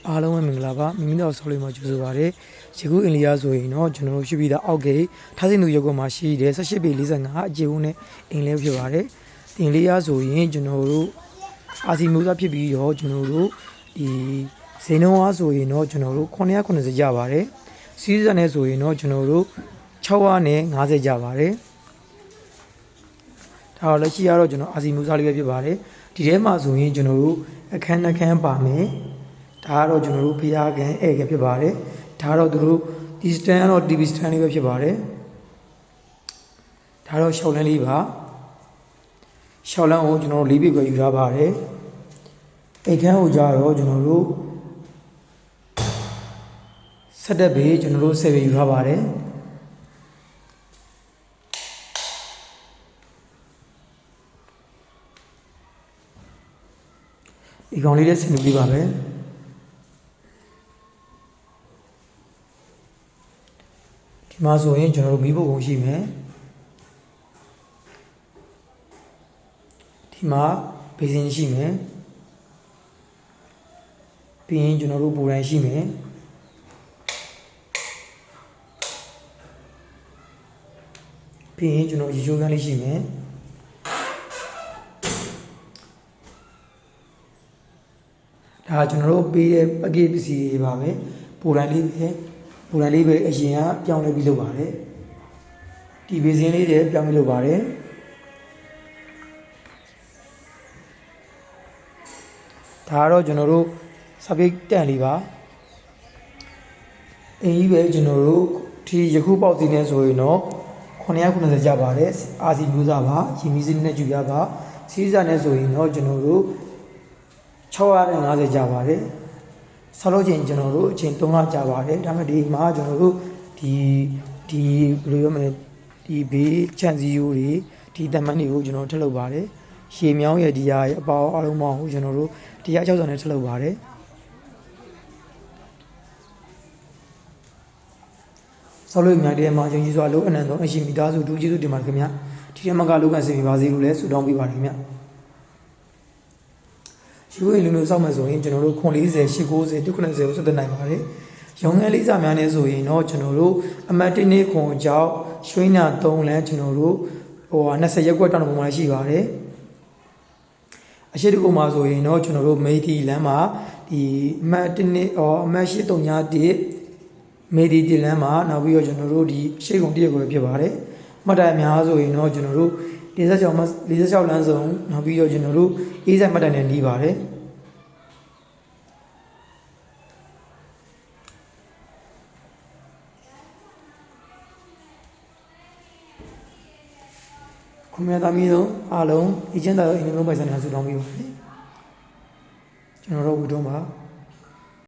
အားလုံးပဲမင်္ဂလာပါမိမိတို့ဆော်လေးမှာကြိုဆိုပါရစေယခုအင်လီယာဆိုရင်တော့ကျွန်တော်တို့ရှိပြီးသားအောက်ဂိတ်ထားစင်သူရုပ်ကမှာရှိတဲ့18ပေ45အကျေဦးနဲ့အင်လေးဖြစ်ပါတယ်အင်လီယာဆိုရင်ကျွန်တော်တို့အာစီမျိုးသားဖြစ်ပြီးတော့ကျွန်တော်တို့ဒီဇိန်နှုံးအားဆိုရင်တော့ကျွန်တော်တို့990ကြပါတယ်စီးစံနဲ့ဆိုရင်တော့ကျွန်တော်တို့650ကြပါတယ်ဒါတော့လက်ရှိရတော့ကျွန်တော်အာစီမျိုးသားလေးပဲဖြစ်ပါတယ်ဒီထဲမှာဆိုရင်ကျွန်တော်တို့အခန်းနှခန်းပါမယ်ဒါကတော့ကျွန်တော်တို့ဖျားကန်ဧကဖြစ်ပါတယ်ဒါတော့သူတို့ဒီ stand ကတော့ TV stand လေးပဲဖြစ်ပါတယ်ဒါတော့ရှောက်လန်းလေးပါရှောက်လန်းကိုကျွန်တော်တို့၄ပေကိုယူထားပါတယ်အိတ်ခန်းကိုကြတော့ကျွန်တော်တို့17ပေကျွန်တော်တို့10ပေယူထားပါတယ်ဒီကောင်လေးလည်းဆင်တူလေးပါပဲဒီမှာဆိုရင်ကျွန်တော်တို့မီးဖို့ကုန်ရှိမယ်ဒီမှာဘေးစင်ရှိမယ်ပြီးရင်ကျွန်တော်တို့ပူတိုင်းရှိမယ်ပြီးရင်ကျွန်တော်ရေချိုးကန်းလေးရှိမယ်ဒါကျွန်တော်တို့ပေးတဲ့ပကေးပစ္စည်းတွေပါပဲပူတိုင်းလေးပဲအရင်ကပြောင်းလဲပြီးလုပ်ပါတယ်ဒီဘေးစင်လေးတွေပြောင်းပြီးလုပ်ပါတယ်ဒါကတော့ကျွန်တော်တို့စပိတ်တန်လေးပါအင်းကြီးပဲကျွန်တော်တို့ဒီယခုပေါက်စီနေဆိုရင်တော့990ကြပါတယ်အာစီမျိုးစားပါရင်မီးစင်းနဲ့ကြူရပါစီးစားနဲ့ဆိုရင်တော့ကျွန်တော်တို့650ကြပါတယ်ဆောက်လို့ချင်းကျွန်တော်တို့အချိန်3လကြာပါတယ်ဒါပေမဲ့ဒီမှာကျွန်တော်တို့ဒီဘယ်လိုပြောမလဲဒီဘေးချန်စီယိုတွေဒီတမန်တွေကိုကျွန်တော်ထည့်လုပ်ပါတယ်ရေမြောင်းရဲ့ဒီဟာရဲ့အပေါင်းအလုံးပေါင်းကိုကျွန်တော်တို့160နဲ့ထည့်လုပ်ပါတယ်ဆောက်လို့များတဲ့မှာကျွန်တော်ကြီးစွာလို့အနန္တအရှိမိသားစုဒုကျေးဇူးတင်ပါတယ်ခင်ဗျာဒီထဲမှာကလောကန်စင်ပြပါစေလို့လည်းဆုတောင်းပေးပါတယ်ခင်ဗျာရှိခွေလူမျိုးစောက်မယ်ဆိုရင်ကျွန်တော်တို့940 890 290ကိုဆက်သွယ်နိုင်ပါတယ်။ရောင်ငယ်လေးစာများနေဆိုရင်တော့ကျွန်တော်တို့အမတ်1နေ့ခွန်ကြောင့်ရွှေနာ3လမ်းကျွန်တော်တို့20ရက်ကွက်တောင်ပုံမှာရှိပါတယ်။အရှိတကူမှာဆိုရင်တော့ကျွန်တော်တို့မေဒီလမ်းမှာဒီအမတ်1နေ့အမတ်831မေဒီလမ်းမှာနောက်ပြီးတော့ကျွန်တော်တို့ဒီရှေ့ကုန်းတရက်ကိုဖြစ်ပါတယ်။မှတ်တိုင်များဆိုရင်တော့ကျွန်တော်တို့46လမ်းဆုံးနောက်ပြီးတော့ကျွန်တော်တို့အေးဆိုင်မှတ်တိုင်နဲ့နှီးပါတယ်ခုမြတ်သမီးတို့အားလုံးအကျဉ်းသားတို့အိမ်လုံးပိုင်ဆိုင်ရာစုတောင်းပေးပါတယ်ကျွန်တော်တို့ဝီတော့မှာ